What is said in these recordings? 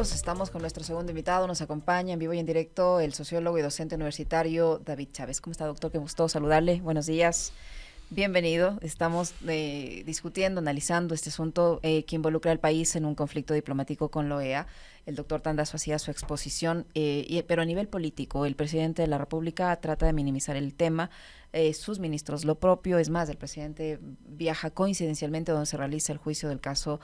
amigos, estamos con nuestro segundo invitado, nos acompaña en vivo y en directo el sociólogo y docente universitario David Chávez. ¿Cómo está, doctor? Qué gusto saludarle. Buenos días. Bienvenido. Estamos discutiendo, analizando este asunto que involucra al país en un conflicto diplomático con la OEA. El doctor Tandazo hacía su exposición, pero a nivel político, el presidente de la República trata de minimizar el tema, sus ministros lo propio. Es más, el presidente viaja coincidencialmente donde se realiza el juicio del caso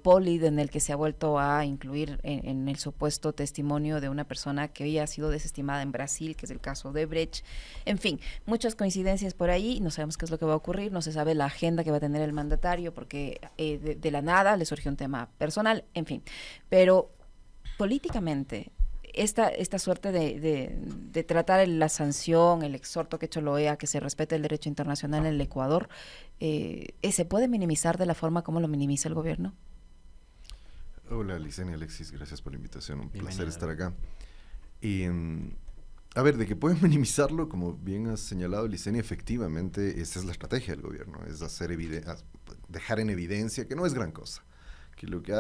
Polid, en el que se ha vuelto a incluir en el supuesto testimonio de una persona que había sido desestimada en Brasil, que es el caso de Brecht. En fin, muchas coincidencias por ahí, no sabemos qué es lo que va a ocurrir, no se sabe la agenda que va a tener el mandatario, porque de la nada le surgió un tema personal, en fin. Pero políticamente, esta suerte de tratar la sanción, el exhorto que ha hecho la OEA, que se respete el derecho internacional en el Ecuador, ¿se puede minimizar de la forma como lo minimiza el gobierno? Hola, Licenia, Alexis, gracias por la invitación, un placer estar acá. A ver, de que pueden minimizarlo, como bien has señalado, Licenia, efectivamente esa es la estrategia del gobierno, es dejar en evidencia que no es gran cosa, que lo que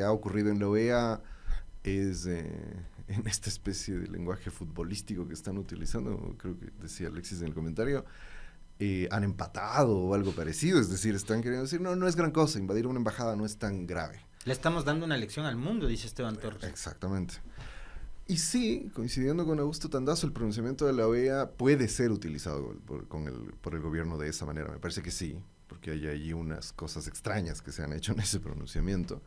ha ocurrido en la OEA es en esta especie de lenguaje futbolístico que están utilizando, creo que decía Alexis en el comentario, han empatado o algo parecido, es decir, están queriendo decir, no es gran cosa, invadir una embajada no es tan grave. Le estamos dando una lección al mundo, dice Esteban Torres. Exactamente. Y sí, coincidiendo con Augusto Tandazo, el pronunciamiento de la OEA puede ser utilizado por el gobierno de esa manera, me parece que sí, porque hay allí unas cosas extrañas que se han hecho en ese pronunciamiento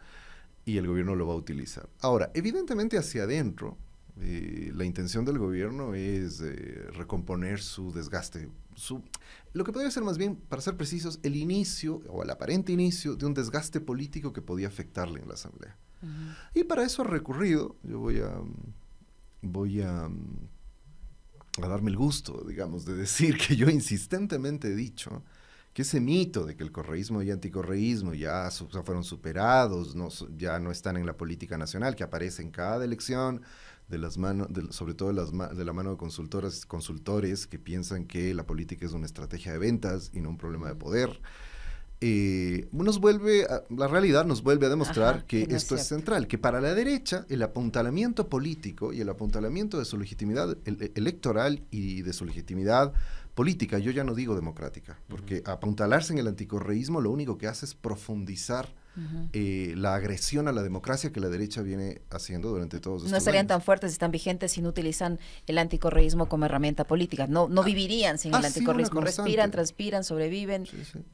y el gobierno lo va a utilizar. Ahora, evidentemente hacia adentro, la intención del gobierno es recomponer su desgaste, lo que podría ser más bien, para ser precisos, el inicio o el aparente inicio de un desgaste político que podía afectarle en la Asamblea. Y para eso ha recurrido, yo voy a darme el gusto, digamos, de decir que yo insistentemente he dicho que ese mito de que el correísmo y anticorreísmo ya fueron superados, ya no están en la política nacional, que aparece en cada elección, sobre todo de la mano de consultores que piensan que la política es una estrategia de ventas y no un problema de poder. La realidad nos vuelve a demostrar que esto es central, que para la derecha el apuntalamiento político y el apuntalamiento de su legitimidad electoral y de su legitimidad política, yo ya no digo democrática, porque apuntalarse en el anticorreísmo lo único que hace es profundizar la agresión a la democracia que la derecha viene haciendo durante todos estos años. No estarían tan fuertes y tan vigentes si no utilizan el anticorreísmo como herramienta política. No vivirían sin el anticorreísmo. Respiran, transpiran, sobreviven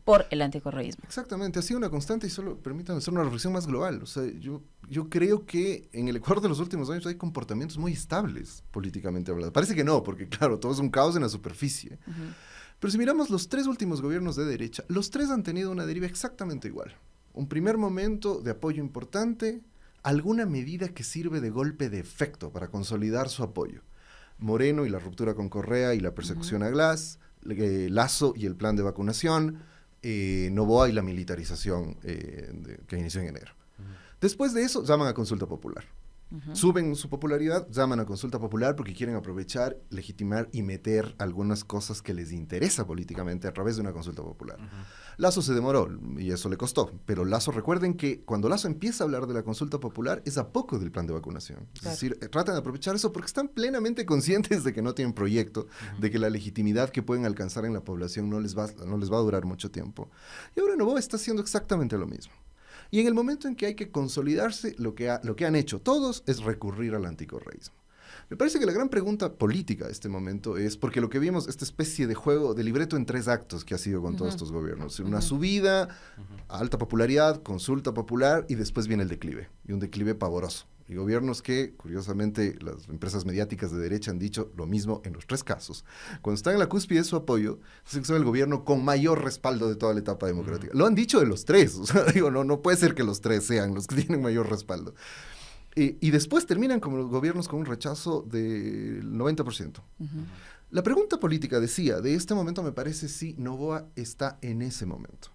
por el anticorreísmo. Exactamente, ha sido una constante y solo permítanme hacer una reflexión más global. O sea, yo creo que en el Ecuador de los últimos años hay comportamientos muy estables políticamente hablando. Parece que no, porque claro, todo es un caos en la superficie. Pero si miramos los 3 últimos gobiernos de derecha, los 3 han tenido una deriva exactamente igual. Un primer momento de apoyo importante, alguna medida que sirve de golpe de efecto para consolidar su apoyo. Moreno y la ruptura con Correa y la persecución a Glass, Lasso y el plan de vacunación, Noboa y la militarización que inició en enero. Después de eso, llaman a consulta popular. Suben su popularidad, llaman a consulta popular porque quieren aprovechar, legitimar y meter algunas cosas que les interesa políticamente a través de una consulta popular. Lasso se demoró y eso le costó, pero Lasso, recuerden que cuando Lasso empieza a hablar de la consulta popular es a poco del plan de vacunación. Es decir, tratan de aprovechar eso porque están plenamente conscientes de que no tienen proyecto, de que la legitimidad que pueden alcanzar en la población no les va a durar mucho tiempo. Y ahora Noboa está haciendo exactamente lo mismo. Y en el momento en que hay que consolidarse, lo que han hecho todos es recurrir al anticorreísmo. Me parece que la gran pregunta política de este momento es, porque lo que vimos, esta especie de juego de libreto en 3 actos que ha sido con todos estos gobiernos. Una subida, alta popularidad, consulta popular y después viene el declive, y un declive pavoroso. Y gobiernos que, curiosamente, las empresas mediáticas de derecha han dicho lo mismo en los 3 casos. Cuando están en la cúspide de su apoyo, son el gobierno con mayor respaldo de toda la etapa democrática. Lo han dicho de los 3, o sea, digo, no puede ser que los 3 sean los que tienen mayor respaldo. Y después terminan como los gobiernos con un rechazo del 90%. La pregunta política decía, de este momento me parece si Noboa está en ese momento.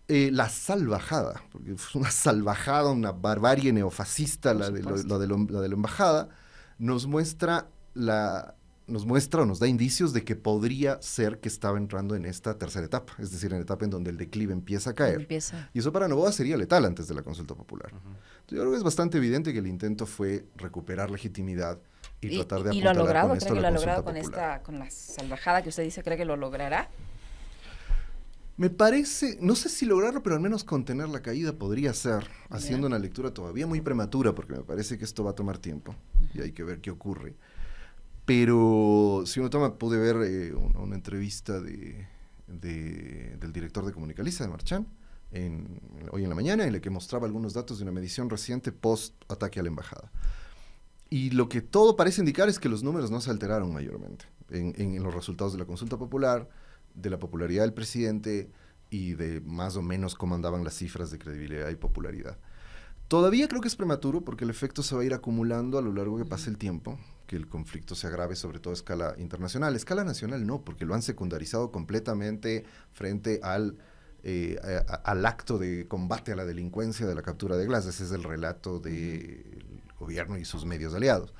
La salvajada, porque fue una salvajada, una barbarie neofascista, la de la embajada, nos muestra nos muestra o nos da indicios de que podría ser que estaba entrando en esta tercera etapa, es decir, en la etapa en donde el declive empieza a caer. Y eso para Noboa sería letal antes de la consulta popular. Yo creo que es bastante evidente que el intento fue recuperar legitimidad y tratar de apuntalar con esto a la ¿cree que lo ha logrado popular. con la salvajada que usted dice? ¿Cree que lo logrará? Me parece, no sé si lograrlo, pero al menos contener la caída podría ser, haciendo una lectura todavía muy prematura, porque me parece que esto va a tomar tiempo y hay que ver qué ocurre. Pero si uno pude ver una entrevista del director de Comunicaliza, de Marchán, hoy en la mañana, en la que mostraba algunos datos de una medición reciente post-ataque a la embajada. Y lo que todo parece indicar es que los números no se alteraron mayormente en los resultados de la consulta popular, de la popularidad del presidente y de más o menos cómo andaban las cifras de credibilidad y popularidad. Todavía creo que es prematuro porque el efecto se va a ir acumulando a lo largo que pase el tiempo, que el conflicto se agrave sobre todo a escala internacional. A escala nacional no, porque lo han secundarizado completamente frente al acto de combate a la delincuencia de la captura de Glass. Ese es el relato del gobierno y sus medios aliados.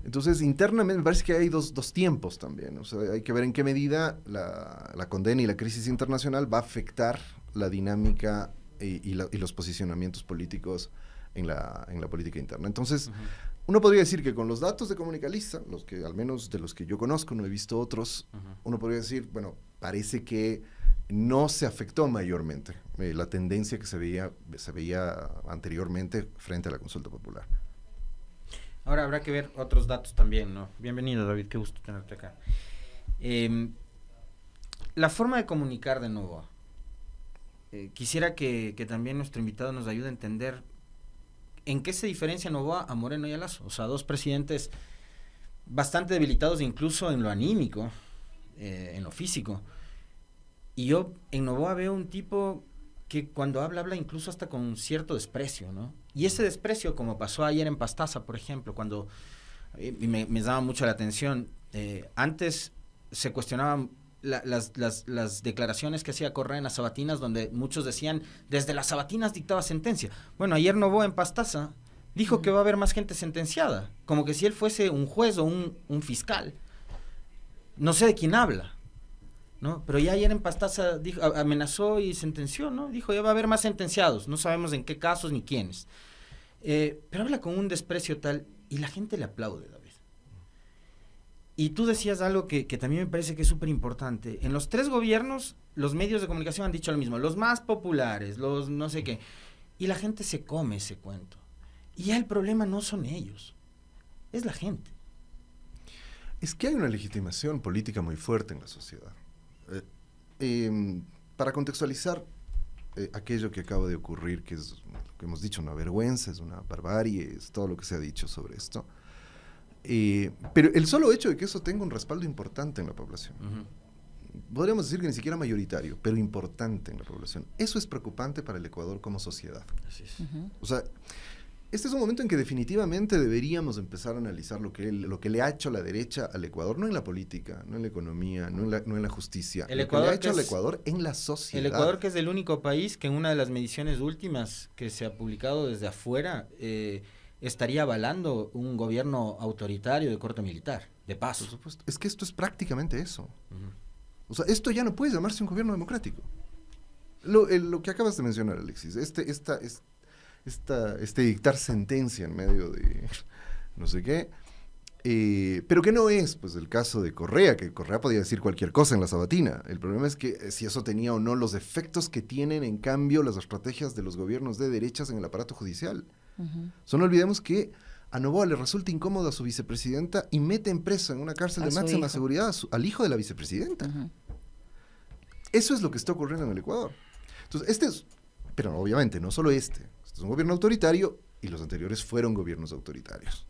Entonces, internamente me parece que hay dos tiempos también. O sea, hay que ver en qué medida la condena y la crisis internacional va a afectar la dinámica y los posicionamientos políticos en la política interna. Entonces, uno podría decir que con los datos de Comunicaliza, los que al menos de los que yo conozco, no he visto otros, uno podría decir, bueno, parece que no se afectó mayormente la tendencia que se veía anteriormente frente a la consulta popular. Ahora habrá que ver otros datos también, ¿no? Bienvenido, David, qué gusto tenerte acá. La forma de comunicar de Noboa. Quisiera que también nuestro invitado nos ayude a entender en qué se diferencia Noboa a Moreno y a Lasso. O sea, dos presidentes bastante debilitados incluso en lo anímico, en lo físico. Y yo en Noboa veo un tipo que cuando habla incluso hasta con cierto desprecio, ¿no? Y ese desprecio, como pasó ayer en Pastaza, por ejemplo, cuando me llama mucho la atención, antes se cuestionaban las declaraciones que hacía Correa en las sabatinas, donde muchos decían, desde las sabatinas dictaba sentencia. Bueno, ayer Noboa en Pastaza dijo que va a haber más gente sentenciada, como que si él fuese un juez o un fiscal. No sé de quién habla, ¿no? Pero ya ayer en Pastaza dijo, amenazó y sentenció, ¿no? Dijo, ya va a haber más sentenciados, no sabemos en qué casos ni quiénes. Pero habla con un desprecio tal, y la gente le aplaude, David. Y tú decías algo que también me parece que es súper importante. En los 3 gobiernos, los medios de comunicación han dicho lo mismo, los más populares, los no sé qué, y la gente se come ese cuento. Y ya el problema no son ellos, es la gente. Es que hay una legitimación política muy fuerte en la sociedad. Para contextualizar aquello que acaba de ocurrir, que es lo que hemos dicho, una vergüenza, es una barbarie, es todo lo que se ha dicho sobre esto. Pero el solo hecho de que eso tenga un respaldo importante en la población, podríamos decir que ni siquiera mayoritario, pero importante en la población, eso es preocupante para el Ecuador como sociedad. Así es. O sea, este es un momento en que definitivamente deberíamos empezar a analizar lo que le ha hecho la derecha al Ecuador, no en la política, no en la economía, no en la justicia, El lo Ecuador que le ha hecho que al es- Ecuador en la sociedad. El Ecuador, que es el único país que en una de las mediciones últimas que se ha publicado desde afuera, estaría avalando un gobierno autoritario de corte militar, de Por paso. supuesto. Es que esto es prácticamente eso. O sea, esto ya no puede llamarse un gobierno democrático. Lo que acabas de mencionar, Alexis, este dictar sentencia en medio de no sé qué, pero que no es pues el caso de Correa, que Correa podía decir cualquier cosa en la sabatina. El problema es que si eso tenía o no los efectos que tienen en cambio las estrategias de los gobiernos de derechas en el aparato judicial. Solo olvidemos que a Noboa le resulta incómoda a su vicepresidenta y mete en preso en una cárcel de máxima seguridad al hijo de la vicepresidenta. Eso es lo que está ocurriendo en el Ecuador. Entonces, pero obviamente no solo este es un gobierno autoritario y los anteriores fueron gobiernos autoritarios.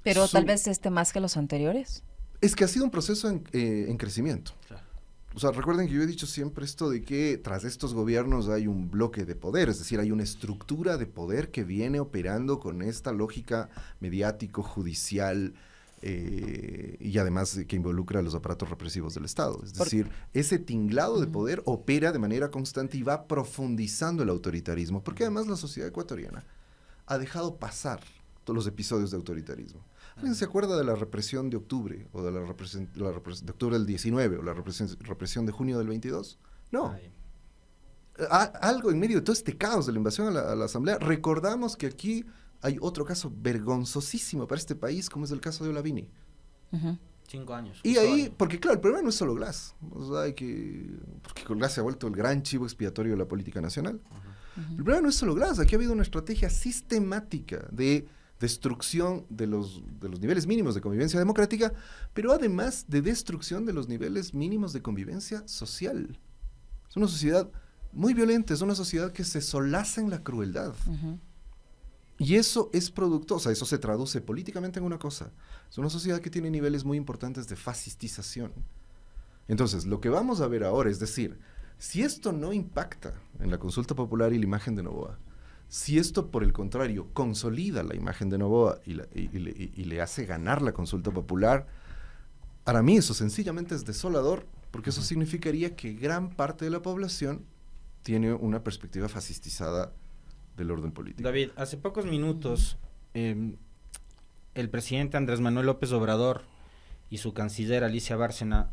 Pero tal vez más que los anteriores. Es que ha sido un proceso en crecimiento. Claro. O sea, recuerden que yo he dicho siempre esto de que tras estos gobiernos hay un bloque de poder, es decir, hay una estructura de poder que viene operando con esta lógica mediático-judicial y además que involucra a los aparatos represivos del Estado. Es decir, ese tinglado de poder opera de manera constante y va profundizando el autoritarismo, porque además la sociedad ecuatoriana ha dejado pasar todos los episodios de autoritarismo. ¿Alguien se acuerda de la represión de octubre, o de de octubre del 19, o la represión de junio del 22? No. Algo en medio de todo este caos de la invasión a la Asamblea, recordamos que aquí hay otro caso vergonzosísimo para este país, como es el caso de Olavini. 5 años. Y ahí, porque claro, el problema no es solo Glass, o sea, porque Glass se ha vuelto el gran chivo expiatorio de la política nacional. El problema no es solo Glass, aquí ha habido una estrategia sistemática de destrucción de los niveles mínimos de convivencia democrática, pero además de destrucción de los niveles mínimos de convivencia social. Es una sociedad muy violenta, es una sociedad que se solaza en la crueldad. Y eso es producto, o sea, eso se traduce políticamente en una cosa. Es una sociedad que tiene niveles muy importantes de fascistización. Entonces, lo que vamos a ver ahora, es decir, si esto no impacta en la consulta popular y la imagen de Noboa, si esto, por el contrario, consolida la imagen de Noboa y le hace ganar la consulta popular, para mí eso sencillamente es desolador, porque eso significaría que gran parte de la población tiene una perspectiva fascistizada del orden político. David, hace pocos minutos el presidente Andrés Manuel López Obrador y su canciller Alicia Bárcena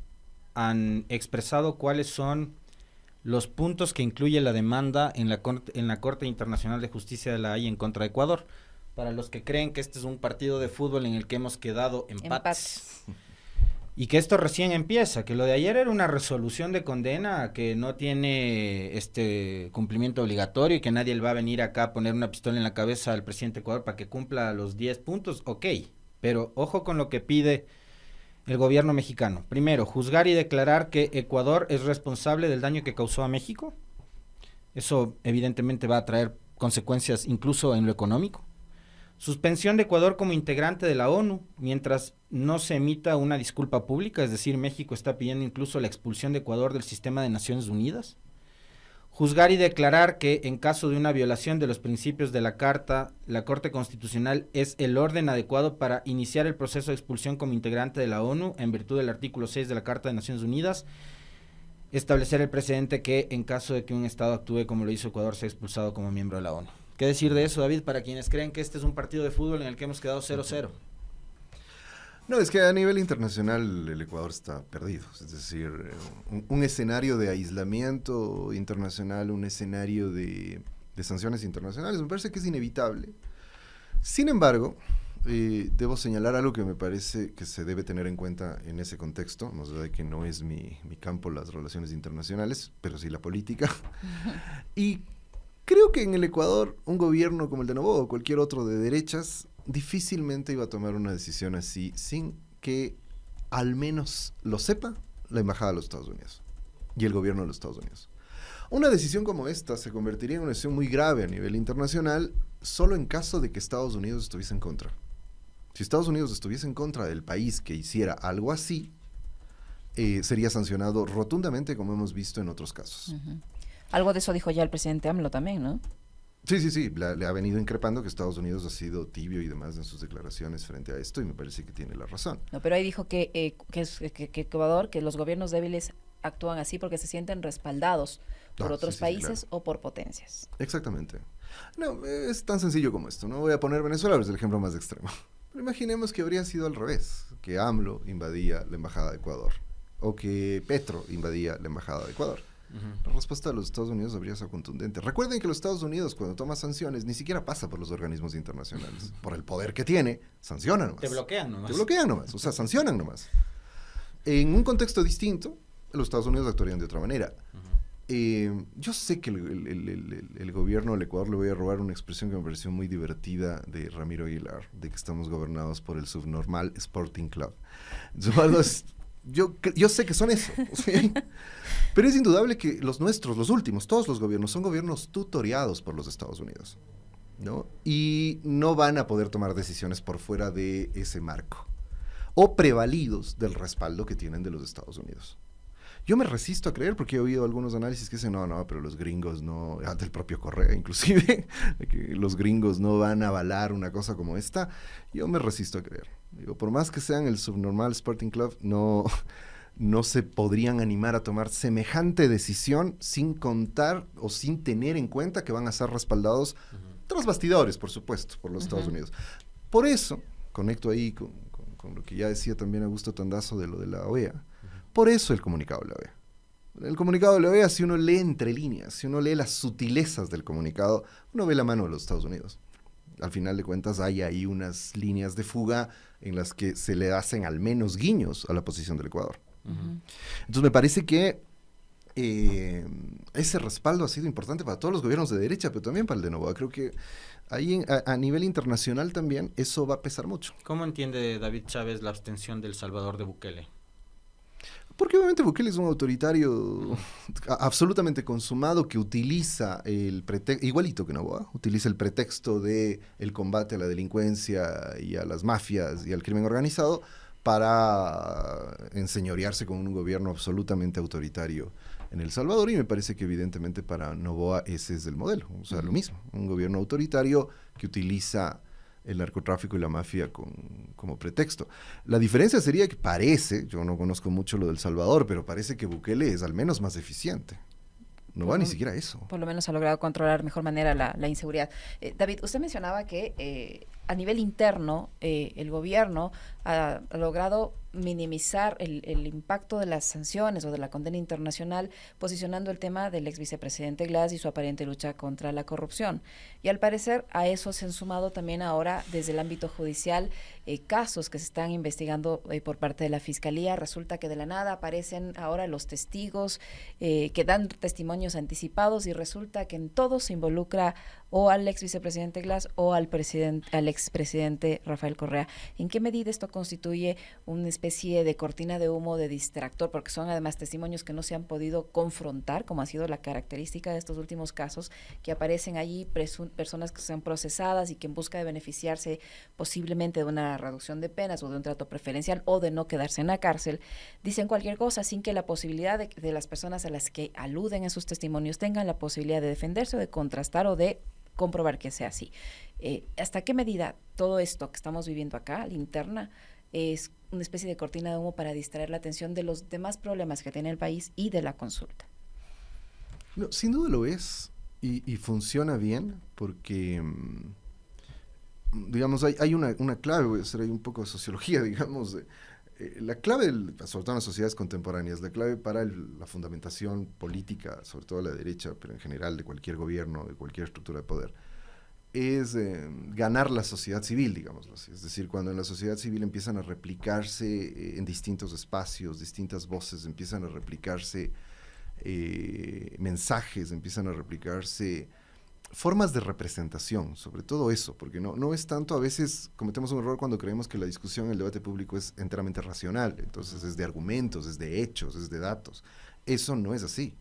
han expresado cuáles son los puntos que incluye la demanda en la Corte Internacional de Justicia de la Haya en contra de Ecuador. Para los que creen que este es un partido de fútbol en el que hemos quedado empates. Y que esto recién empieza, que lo de ayer era una resolución de condena que no tiene cumplimiento obligatorio y que nadie le va a venir acá a poner una pistola en la cabeza al presidente de Ecuador para que cumpla los 10 puntos, ok, pero ojo con lo que pide el gobierno mexicano. Primero, juzgar y declarar que Ecuador es responsable del daño que causó a México. Eso evidentemente va a traer consecuencias incluso en lo económico. Suspensión de Ecuador como integrante de la ONU, mientras no se emita una disculpa pública, es decir, México está pidiendo incluso la expulsión de Ecuador del sistema de Naciones Unidas. Juzgar y declarar que en caso de una violación de los principios de la Carta, la Corte Constitucional es el orden adecuado para iniciar el proceso de expulsión como integrante de la ONU en virtud del artículo 6 de la Carta de Naciones Unidas. Establecer el precedente que en caso de que un Estado actúe como lo hizo Ecuador, sea expulsado como miembro de la ONU. ¿Qué decir de eso, David, para quienes creen que este es un partido de fútbol en el que hemos quedado 0-0? No, es que a nivel internacional el Ecuador está perdido. Es decir, un escenario de aislamiento internacional, un escenario de sanciones internacionales, me parece que es inevitable. Sin embargo, debo señalar algo que me parece que se debe tener en cuenta en ese contexto, más allá de que no es mi campo las relaciones internacionales, pero sí la política. Y creo que en el Ecuador un gobierno como el de Noboa o cualquier otro de derechas difícilmente iba a tomar una decisión así sin que al menos lo sepa la Embajada de los Estados Unidos y el gobierno de los Estados Unidos. Una decisión como esta se convertiría en una decisión muy grave a nivel internacional solo en caso de que Estados Unidos estuviese en contra. Si Estados Unidos estuviese en contra del país que hiciera algo así, sería sancionado rotundamente como hemos visto en otros casos. Algo de eso dijo ya el presidente AMLO también, ¿no? Sí, le ha venido increpando que Estados Unidos ha sido tibio y demás en sus declaraciones frente a esto y me parece que tiene la razón. No, pero ahí dijo que Ecuador, que los gobiernos débiles actúan así porque se sienten respaldados por otros países claro. O por potencias. Exactamente. No, es tan sencillo como esto. No voy a poner Venezuela, es el ejemplo más extremo. Pero imaginemos que habría sido al revés, que AMLO invadía la embajada de Ecuador o que Petro invadía la embajada de Ecuador. La respuesta de los Estados Unidos habría sido contundente. Recuerden que los Estados Unidos, cuando toma sanciones, ni siquiera pasa por los organismos internacionales. Por el poder que tiene, sancionan nomás. Te bloquean nomás, o sea, sancionan nomás. En un contexto distinto, los Estados Unidos actuarían de otra manera. Yo sé que el gobierno del Ecuador, le voy a robar una expresión que me pareció muy divertida de Ramiro Aguilar, de que estamos gobernados por el subnormal Sporting Club. Yo sé que son eso, ¿sí? Pero es indudable que los nuestros, los últimos, todos los gobiernos, son gobiernos tutoriados por los Estados Unidos, ¿no? Y no van a poder tomar decisiones por fuera de ese marco, o prevalidos del respaldo que tienen de los Estados Unidos. Yo me resisto a creer, porque he oído algunos análisis que dicen, no, pero los gringos no, del propio Correa inclusive, que los gringos no van a avalar una cosa como esta. Yo me resisto a creer. Digo, por más que sean el subnormal Sporting Club, no se podrían animar a tomar semejante decisión sin contar o sin tener en cuenta que van a ser respaldados tras bastidores, por supuesto, por los Estados Unidos. Por eso, conecto ahí con lo que ya decía también Augusto Tandazo de lo de la OEA, por eso el comunicado de la OEA. El comunicado de la OEA, si uno lee entre líneas, si uno lee las sutilezas del comunicado, uno ve la mano de los Estados Unidos. Al final de cuentas hay ahí unas líneas de fuga en las que se le hacen al menos guiños a la posición del Ecuador. Entonces me parece que ese respaldo ha sido importante para todos los gobiernos de derecha, pero también para el de Noboa. Creo que ahí a nivel internacional también eso va a pesar mucho. ¿Cómo entiende David Chávez la abstención del Salvador de Bukele? Porque obviamente Bukele es un autoritario absolutamente consumado que utiliza el pretexto, igualito que Noboa, utiliza el pretexto de el combate a la delincuencia y a las mafias y al crimen organizado para enseñorearse con un gobierno absolutamente autoritario en El Salvador, y me parece que evidentemente para Noboa ese es el modelo, o sea, lo mismo, un gobierno autoritario que utiliza el narcotráfico y la mafia como pretexto. La diferencia sería que parece, yo no conozco mucho lo del Salvador, pero parece que Bukele es al menos más eficiente. No va ni siquiera eso. Por lo menos ha logrado controlar de mejor manera la inseguridad. David, usted mencionaba que a nivel interno el gobierno ha logrado minimizar el impacto de las sanciones o de la condena internacional, posicionando el tema del ex vicepresidente Glass y su aparente lucha contra la corrupción. Y al parecer a eso se han sumado también ahora desde el ámbito judicial casos que se están investigando por parte de la Fiscalía. Resulta que de la nada aparecen ahora los testigos que dan testimonios anticipados, y resulta que en todo se involucra o al ex vicepresidente Glass o al expresidente Rafael Correa. ¿En qué medida esto constituye una especie de cortina de humo, de distractor? Porque son además testimonios que no se han podido confrontar, como ha sido la característica de estos últimos casos, que aparecen allí personas que sean procesadas y que en busca de beneficiarse posiblemente de una reducción de penas o de un trato preferencial o de no quedarse en la cárcel, dicen cualquier cosa sin que la posibilidad de las personas a las que aluden en sus testimonios tengan la posibilidad de defenderse o de contrastar o de comprobar que sea así. ¿Hasta qué medida todo esto que estamos viviendo acá, la interna, es una especie de cortina de humo para distraer la atención de los demás problemas que tiene el país y de la consulta? No, sin duda lo es, y funciona bien porque, digamos, hay una clave, voy a hacer ahí un poco de sociología, digamos, la clave, sobre todo en las sociedades contemporáneas, la clave para la fundamentación política, sobre todo a la derecha, pero en general de cualquier gobierno, de cualquier estructura de poder, es ganar la sociedad civil, digámoslo así. Es decir, cuando en la sociedad civil empiezan a replicarse en distintos espacios, distintas voces, empiezan a replicarse mensajes, empiezan a replicarse formas de representación, sobre todo eso, porque no es tanto, a veces cometemos un error cuando creemos que la discusión, el debate público es enteramente racional, entonces es de argumentos, es de hechos, es de datos. Eso no es así.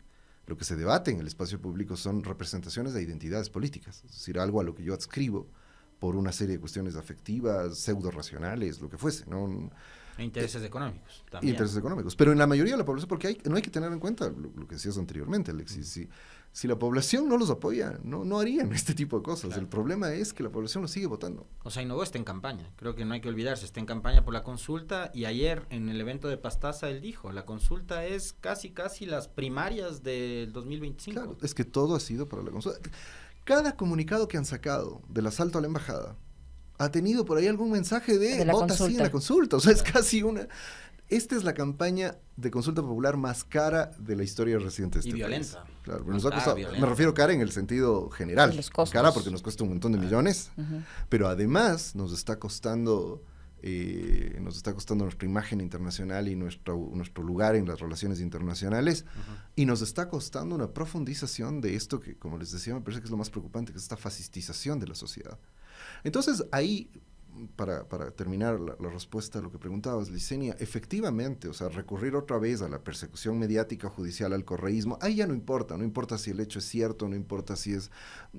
Lo que se debate en el espacio público son representaciones de identidades políticas, es decir, algo a lo que yo adscribo por una serie de cuestiones afectivas, pseudo-racionales, lo que fuese, ¿no? E intereses económicos también. Intereses económicos, pero en la mayoría de la población, porque no hay que tener en cuenta lo que decías anteriormente, Alexis, si la población no los apoya, no harían este tipo de cosas. Claro. El problema es que la población los sigue votando. O sea, Noboa está en campaña, creo que no hay que olvidarse, está en campaña por la consulta, y ayer en el evento de Pastaza él dijo, la consulta es casi las primarias del 2025. Claro, es que todo ha sido para la consulta. Cada comunicado que han sacado del asalto a la embajada ha tenido por ahí algún mensaje de vota sí en la consulta, o sea, es casi una... Esta es la campaña de consulta popular más cara de la historia reciente de este país. Y violenta. Claro, nos ha costado, me refiero cara en el sentido general. Cara porque nos cuesta un montón de millones, pero además nos está costando nuestra imagen internacional y nuestro lugar en las relaciones internacionales, y nos está costando una profundización de esto que, como les decía, me parece que es lo más preocupante, que es esta fascistización de la sociedad. Entonces, ahí... Para terminar la respuesta a lo que preguntabas, Licenia, efectivamente, o sea, recurrir otra vez a la persecución mediática judicial, al correísmo, ahí ya no importa si el hecho es cierto, no importa si es...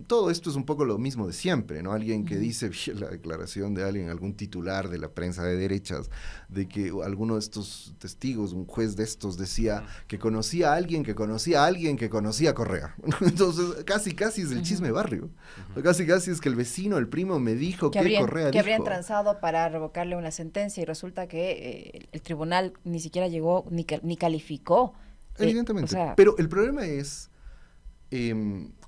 Todo esto es un poco lo mismo de siempre, ¿no? Alguien que dice, la declaración de alguien, algún titular de la prensa de derechas, de que alguno de estos testigos, un juez de estos, decía que conocía a alguien que conocía a alguien que conocía a Correa. Entonces, casi es el chisme barrio. Casi es que el vecino, el primo me dijo que Correa dijo. Transado para revocarle una sentencia, y resulta que el tribunal ni siquiera llegó ni calificó. Evidentemente, pero el problema es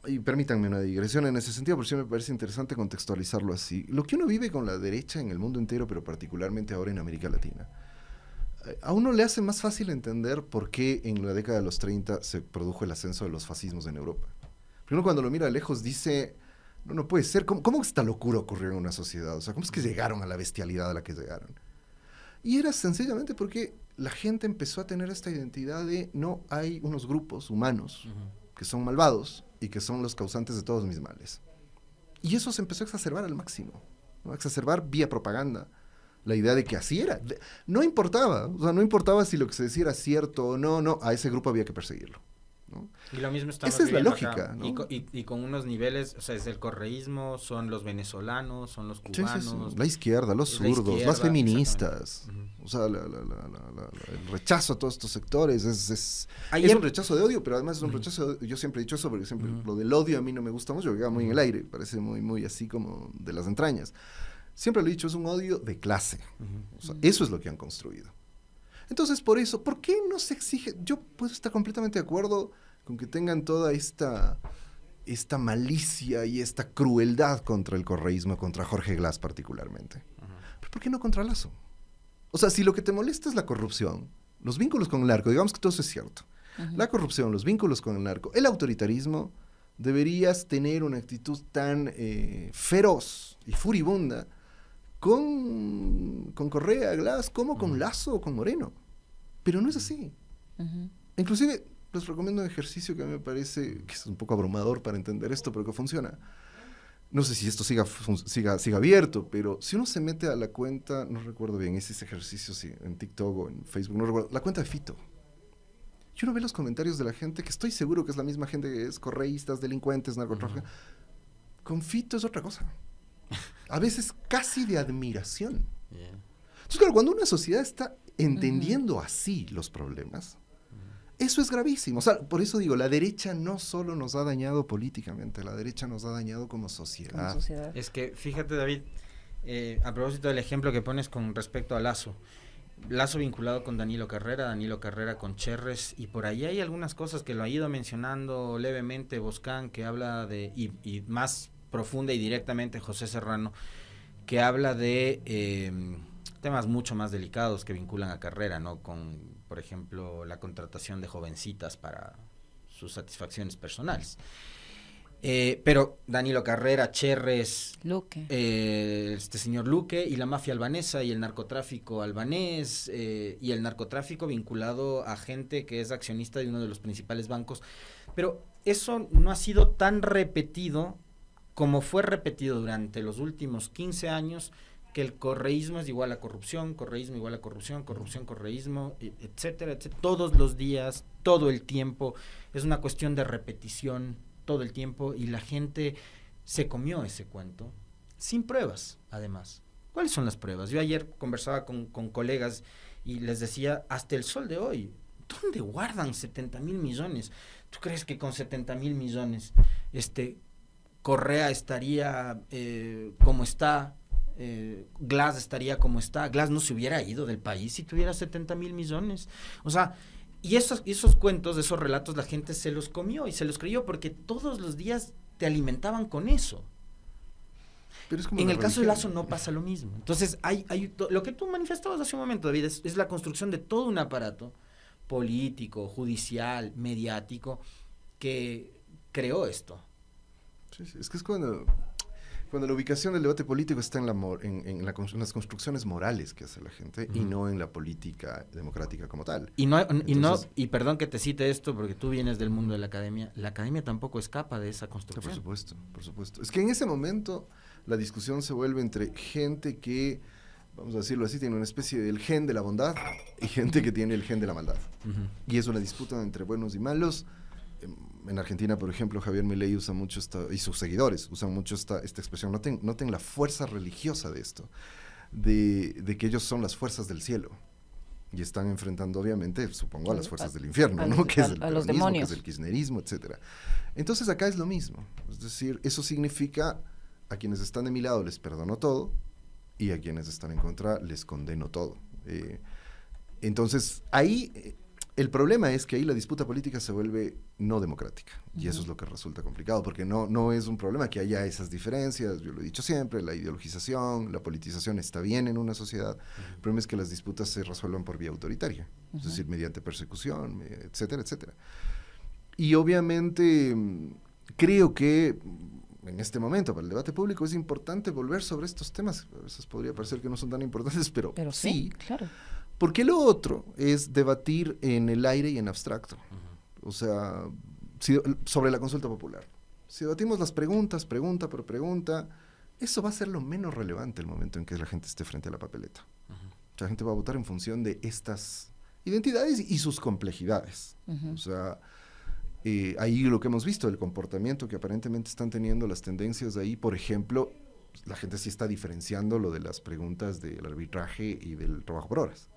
y permítanme una digresión en ese sentido, porque sí me parece interesante contextualizarlo así. Lo que uno vive con la derecha en el mundo entero, pero particularmente ahora en América Latina, a uno le hace más fácil entender por qué en la década de los 30 se produjo el ascenso de los fascismos en Europa. Porque uno cuando lo mira de lejos dice, no puede ser, ¿cómo esta locura ocurrió en una sociedad? O sea, ¿cómo es que llegaron a la bestialidad a la que llegaron? Y era sencillamente porque la gente empezó a tener esta identidad de no hay unos grupos humanos que son malvados y que son los causantes de todos mis males. Y eso se empezó a exacerbar al máximo, ¿no? A exacerbar vía propaganda la idea de que así era. No importaba, o sea, no importaba si lo que se decía era cierto o no, a ese grupo había que perseguirlo, ¿no? Y lo mismo estamos Esa es la viviendo lógica, acá, ¿no? y con unos niveles, o sea, es el correísmo, son los venezolanos, son los cubanos. Sí. La izquierda, los zurdos, las feministas. O sea, el rechazo a todos estos sectores es un rechazo de odio, pero además es un rechazo yo siempre he dicho eso, porque siempre lo del odio a mí no me gusta mucho, queda muy en el aire, parece muy así como de las entrañas. Siempre lo he dicho, es un odio de clase. O sea, eso es lo que han construido. Entonces, por eso, ¿por qué no se exige? Yo puedo estar completamente de acuerdo con que tengan toda esta malicia y esta crueldad contra el correísmo, contra Jorge Glass particularmente. ¿Pero por qué no contra Lazo? O sea, si lo que te molesta es la corrupción, los vínculos con el narco, digamos que todo eso es cierto. La corrupción, los vínculos con el narco, el autoritarismo, deberías tener una actitud tan feroz y furibunda con Correa, Glass, como con Lazo o con Moreno. Pero no es así. Inclusive, les recomiendo un ejercicio que a mí me parece que es un poco abrumador para entender esto, pero que funciona. No sé si esto siga abierto, pero si uno se mete a la cuenta, no recuerdo bien, ese ejercicio sí, en TikTok o en Facebook, no recuerdo, la cuenta de Fito. Y uno ve los comentarios de la gente, que estoy seguro que es la misma gente que es correístas, delincuentes, narcotraficantes. Con Fito es otra cosa. A veces casi de admiración. Entonces, claro, cuando una sociedad está entendiendo así los problemas, eso es gravísimo. O sea, por eso digo, la derecha no solo nos ha dañado políticamente, la derecha nos ha dañado como sociedad. Es que, fíjate, David, a propósito del ejemplo que pones con respecto a Lazo vinculado con Danilo Carrera con Cherres, y por ahí hay algunas cosas que lo ha ido mencionando levemente Boscán, que habla de, y más profunda y directamente José Serrano, que habla de temas mucho más delicados que vinculan a Carrera, ¿no? Con, por ejemplo, la contratación de jovencitas para sus satisfacciones personales. Pero Danilo Carrera, Cherres, Luque, este señor Luque y la mafia albanesa y el narcotráfico albanés y el narcotráfico vinculado a gente que es accionista de uno de los principales bancos. Pero eso no ha sido tan repetido como fue repetido durante los últimos 15 años, que el correísmo es igual a corrupción, correísmo igual a corrupción, correísmo, etcétera, etcétera, todos los días, todo el tiempo. Es una cuestión de repetición todo el tiempo, y la gente se comió ese cuento sin pruebas, además. ¿Cuáles son las pruebas? Yo ayer conversaba con colegas y les decía, hasta el sol de hoy, ¿dónde guardan 70,000 millones? ¿Tú crees que con 70,000 millones Correa estaría como está? Glass estaría como está. Glass no se hubiera ido del país si tuviera 70,000 millones. O sea, y esos cuentos, esos relatos, la gente se los comió y se los creyó porque todos los días te alimentaban con eso. Pero es como en el caso de Lazo no pasa lo mismo. Entonces, lo que tú manifestabas hace un momento, David, es la construcción de todo un aparato político, judicial, mediático, que creó esto. Sí, es que es cuando la ubicación del debate político está en las construcciones morales que hace la gente, y no en la política democrática como tal. Y perdón que te cite esto porque tú vienes del mundo de la academia tampoco escapa de esa construcción. Por supuesto. Es que en ese momento la discusión se vuelve entre gente que, vamos a decirlo así, tiene una especie del gen de la bondad y gente que tiene el gen de la maldad. Y es una disputa entre buenos y malos. En Argentina, por ejemplo, Javier Milei usa mucho y sus seguidores usan mucho esta expresión. Noten la fuerza religiosa de esto, de que ellos son las fuerzas del cielo y están enfrentando, obviamente, supongo, a las fuerzas del infierno, ¿no? Que es el peronismo, que es el kirchnerismo, etcétera. Entonces acá es lo mismo. Es decir, eso significa, a quienes están de mi lado les perdono todo, y a quienes están en contra les condeno todo. Entonces ahí El problema es que ahí la disputa política se vuelve no democrática, y eso es lo que resulta complicado, porque no es un problema que haya esas diferencias, yo lo he dicho siempre, la ideologización, la politización está bien en una sociedad, el problema es que las disputas se resuelvan por vía autoritaria, es decir, mediante persecución, etcétera, etcétera. Y obviamente creo que en este momento para el debate público es importante volver sobre estos temas, a veces podría parecer que no son tan importantes, pero sí, claro. Porque lo otro es debatir en el aire y en abstracto. O sea, sobre la consulta popular. Si debatimos las preguntas, pregunta por pregunta, eso va a ser lo menos relevante el momento en que la gente esté frente a la papeleta. La gente va a votar en función de estas identidades y sus complejidades. O sea, ahí lo que hemos visto, el comportamiento que aparentemente están teniendo las tendencias de ahí, por ejemplo, la gente sí está diferenciando lo de las preguntas del arbitraje y del trabajo por horas.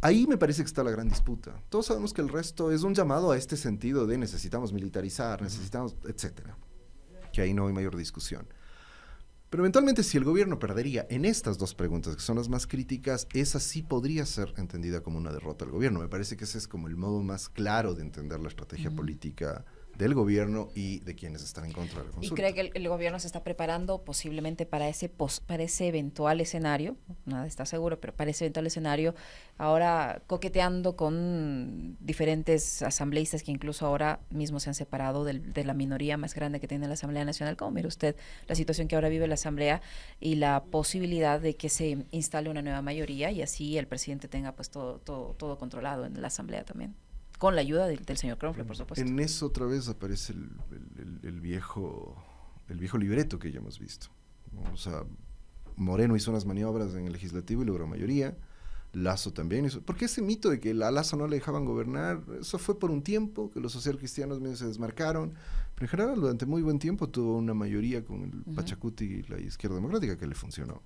Ahí me parece que está la gran disputa. Todos sabemos que el resto es un llamado a este sentido de necesitamos militarizar, necesitamos, etcétera. Que ahí no hay mayor discusión. Pero eventualmente si el gobierno perdería en estas dos preguntas, que son las más críticas, esa sí podría ser entendida como una derrota del gobierno. Me parece que ese es como el modo más claro de entender la estrategia política del gobierno y de quienes están en contra de la consulta. ¿Y cree que el gobierno se está preparando posiblemente para ese eventual escenario? Nada está seguro, pero para ese eventual escenario, ahora coqueteando con diferentes asambleístas que incluso ahora mismo se han separado de la minoría más grande que tiene la Asamblea Nacional. ¿Cómo mira usted la situación que ahora vive la Asamblea y la posibilidad de que se instale una nueva mayoría y así el presidente tenga pues todo controlado en la Asamblea también? Con la ayuda del señor Kronfle, por supuesto. En eso otra vez aparece el viejo libreto que ya hemos visto. O sea, Moreno hizo unas maniobras en el legislativo y logró mayoría. Lasso también hizo. Porque ese mito de que a Lasso no le dejaban gobernar, eso fue por un tiempo, que los socialcristianos medio se desmarcaron. Pero en general, durante muy buen tiempo tuvo una mayoría con el Pachacuti y la izquierda democrática que le funcionó.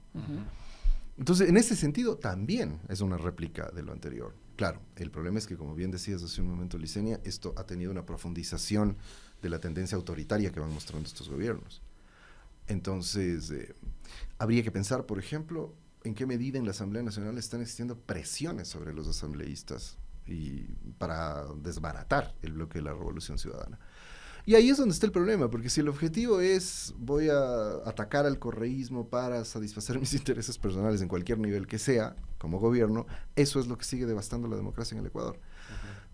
Entonces, en ese sentido, también es una réplica de lo anterior. Claro, el problema es que, como bien decías hace un momento, Licenia, esto ha tenido una profundización de la tendencia autoritaria que van mostrando estos gobiernos. Entonces, habría que pensar, por ejemplo, en qué medida en la Asamblea Nacional están existiendo presiones sobre los asambleístas y para desbaratar el bloque de la Revolución Ciudadana. Y ahí es donde está el problema, porque si el objetivo es voy a atacar al correísmo para satisfacer mis intereses personales en cualquier nivel que sea, como gobierno, eso es lo que sigue devastando la democracia en el Ecuador.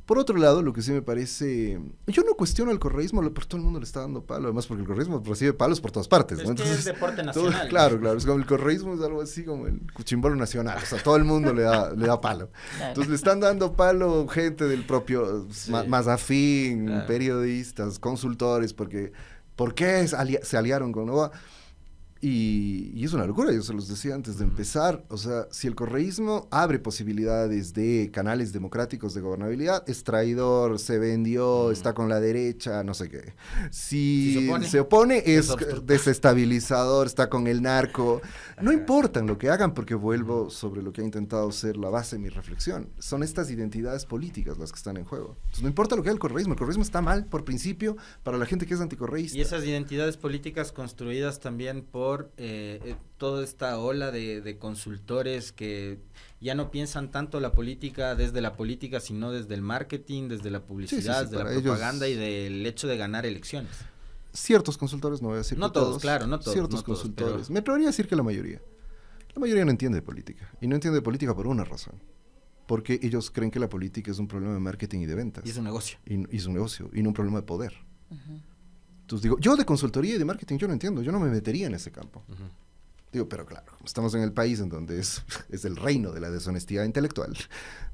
Por otro lado, lo que sí me parece... Yo no cuestiono el correísmo, pero todo el mundo le está dando palo, además porque el correísmo recibe palos por todas partes, ¿no? Entonces, es deporte nacional. Claro, es como el correísmo es algo así como el cuchimbolo nacional, o sea, todo el mundo le da palo. Entonces le están dando palo gente del propio más afín, periodistas, consultores, porque ¿por qué se aliaron con Novoa? Y es una locura, yo se los decía antes de empezar, o sea, si el correísmo abre posibilidades de canales democráticos de gobernabilidad, es traidor, se vendió, está con la derecha, no sé qué. Si se opone es desestabilizador, está con el narco. No importa lo que hagan, porque vuelvo sobre lo que ha intentado ser la base de mi reflexión. Son estas identidades políticas las que están en juego. Entonces no importa lo que haga el correísmo está mal por principio para la gente que es anticorreísta. Y esas identidades políticas construidas también por toda esta ola de consultores que ya no piensan tanto la política desde la política, sino desde el marketing, desde la publicidad, desde la propaganda y del hecho de ganar elecciones. Ciertos consultores, no voy a decir no todos, claro, no todos. Ciertos consultores. Me atrevería a decir que la mayoría. La mayoría no entiende de política. Y no entiende de política por una razón. Porque ellos creen que la política es un problema de marketing y de ventas. Y es un negocio. Y es un negocio, y no un problema de poder. Entonces digo, yo de consultoría y de marketing yo no entiendo, yo no me metería en ese campo. Digo, pero claro, estamos en el país en donde es el reino de la deshonestidad intelectual.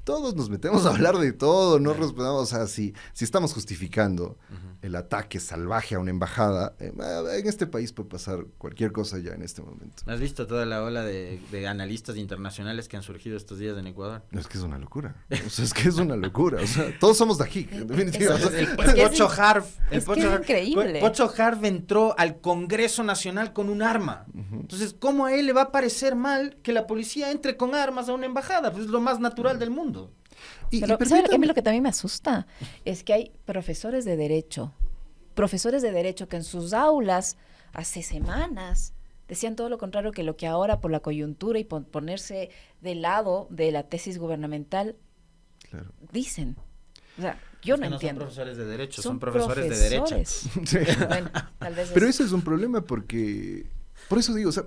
Todos nos metemos a hablar de todo, no respetamos, o sea, si estamos justificando el ataque salvaje a una embajada, en este país puede pasar cualquier cosa ya en este momento. ¿Has visto toda la ola de analistas internacionales que han surgido estos días en Ecuador? Es que es una locura, o sea, es que es una locura, o sea, todos somos Dajic, en definitiva. El Pocho Harf, es increíble. Pocho Harf entró al Congreso Nacional con un arma. Entonces, ¿cómo a él le va a parecer mal que la policía entre con armas a una embajada? Pues es lo más natural del mundo. Pero ¿sabe lo que también me asusta? Es que hay profesores de derecho que en sus aulas hace semanas decían todo lo contrario que lo que ahora por la coyuntura y por ponerse del lado de la tesis gubernamental Claro. Dicen. O sea, yo Es no que entiendo. son profesores de derecho, Son son profesores de derecha. Sí. Bueno, tal vez Pero ese es un problema porque, por eso digo, o sea,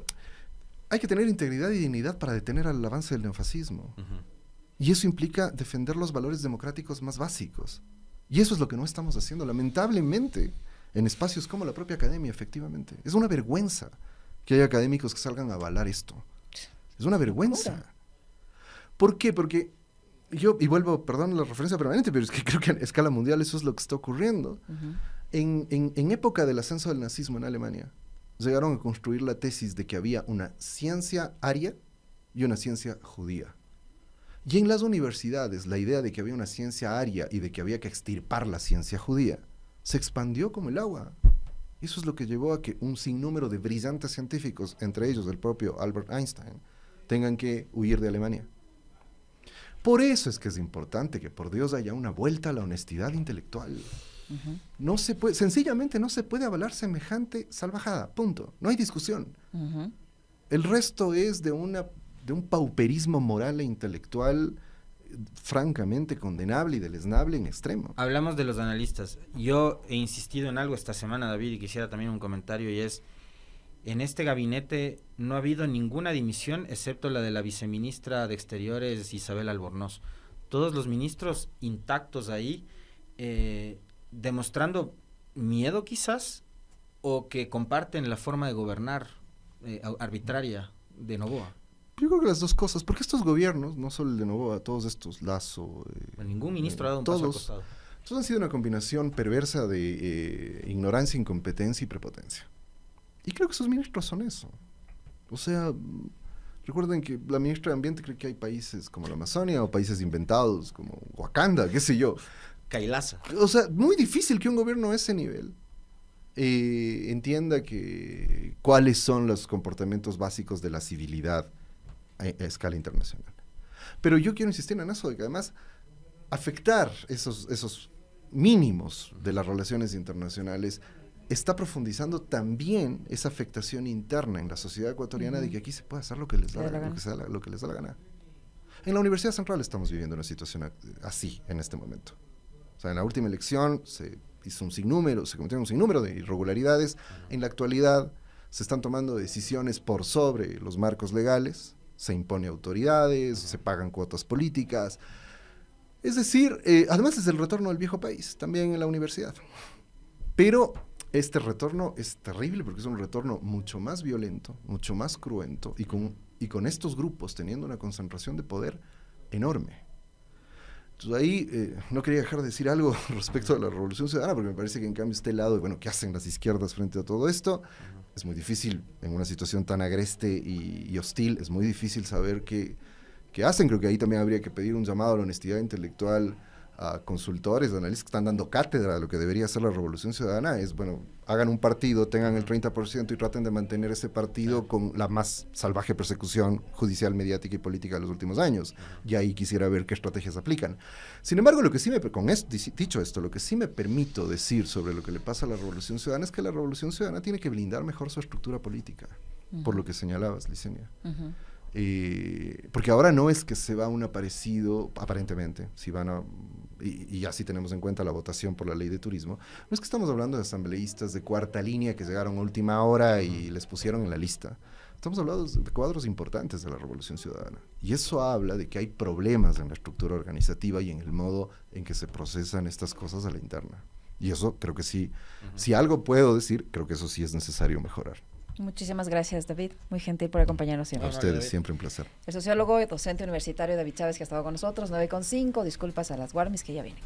hay que tener integridad y dignidad para detener el avance del neofascismo. Ujú. Y eso implica defender los valores democráticos más básicos. Y eso es lo que no estamos haciendo, lamentablemente, en espacios como la propia academia, efectivamente. Es una vergüenza que haya académicos que salgan a avalar esto. Es una vergüenza. Locura. ¿Por qué? Porque yo, y vuelvo, perdón la referencia permanente, pero es que creo que a escala mundial eso es lo que está ocurriendo. Ujú. En época del ascenso del nazismo en Alemania, llegaron a construir la tesis de que había una ciencia aria y una ciencia judía. Y en las universidades, la idea de que había una ciencia aria y de que había que extirpar la ciencia judía, se expandió como el agua. Eso es lo que llevó a que un sinnúmero de brillantes científicos, entre ellos el propio Albert Einstein, tengan que huir de Alemania. Por eso es que es importante que por Dios haya una vuelta a la honestidad intelectual. Ujú. No se puede, sencillamente no se puede avalar semejante salvajada, punto. No hay discusión. Ujú. El resto es de un pauperismo moral e intelectual francamente condenable y deleznable en extremo. Hablamos de los analistas. Yo he insistido en algo esta semana, David, y quisiera también un comentario, y es, en este gabinete no ha habido ninguna dimisión excepto la de la viceministra de Exteriores, Isabel Albornoz. Todos los ministros intactos ahí, demostrando miedo quizás, o que comparten la forma de gobernar arbitraria de Noboa. Yo creo que las dos cosas, porque estos gobiernos, no solo el de Noboa, todos estos, Lasso, Ningún ministro ha dado un paso al todos, costado. todos han sido una combinación perversa de ignorancia, incompetencia y prepotencia. Y creo que esos ministros son eso. O sea, recuerden que la ministra de Ambiente cree que hay países como la Amazonia o países inventados como Wakanda, qué sé yo. Kailaza. O sea, muy difícil que un gobierno a ese nivel entienda que cuáles son los comportamientos básicos de la civilidad a escala internacional. Pero yo quiero insistir en eso, de que además afectar esos mínimos de las relaciones internacionales está profundizando también esa afectación interna en la sociedad ecuatoriana de que aquí se puede hacer lo que les da la gana. En la Universidad Central estamos viviendo una situación así en este momento. O sea, en la última elección se cometieron un sinnúmero de irregularidades. En la actualidad se están tomando decisiones por sobre los marcos legales, se impone autoridades, se pagan cuotas políticas. Es decir, además es el retorno al viejo país, también en la universidad. Pero este retorno es terrible porque es un retorno mucho más violento, mucho más cruento y con estos grupos teniendo una concentración de poder enorme. Entonces ahí no quería dejar de decir algo respecto a la Revolución Ciudadana, porque me parece que en cambio este lado, bueno, ¿qué hacen las izquierdas frente a todo esto? Es muy difícil, en una situación tan agreste y hostil, es muy difícil saber qué hacen. Creo que ahí también habría que pedir un llamado a la honestidad intelectual a consultores, analistas que están dando cátedra de lo que debería ser la Revolución Ciudadana. Es, bueno, hagan un partido, tengan el 30% y traten de mantener ese partido con la más salvaje persecución judicial, mediática y política de los últimos años. Y ahí quisiera ver qué estrategias aplican. Sin embargo, lo que sí dicho esto, lo que sí me permito decir sobre lo que le pasa a la Revolución Ciudadana es que la Revolución Ciudadana tiene que blindar mejor su estructura política, por lo que señalabas, Licenia. Porque ahora no es que se va un aparecido, aparentemente, si van a, y así tenemos en cuenta la votación por la ley de turismo, no es que estamos hablando de asambleístas de cuarta línea que llegaron a última hora y les pusieron en la lista. Estamos hablando de cuadros importantes de la Revolución Ciudadana. Y eso habla de que hay problemas en la estructura organizativa y en el modo en que se procesan estas cosas a la interna. Y eso creo que sí, si algo puedo decir, creo que eso sí es necesario mejorar. Muchísimas gracias, David. Muy gentil por acompañarnos siempre. A ustedes, siempre un placer. El sociólogo y docente universitario David Chávez, que ha estado con nosotros, 9:05. Disculpas a las Guarmis que ya vienen.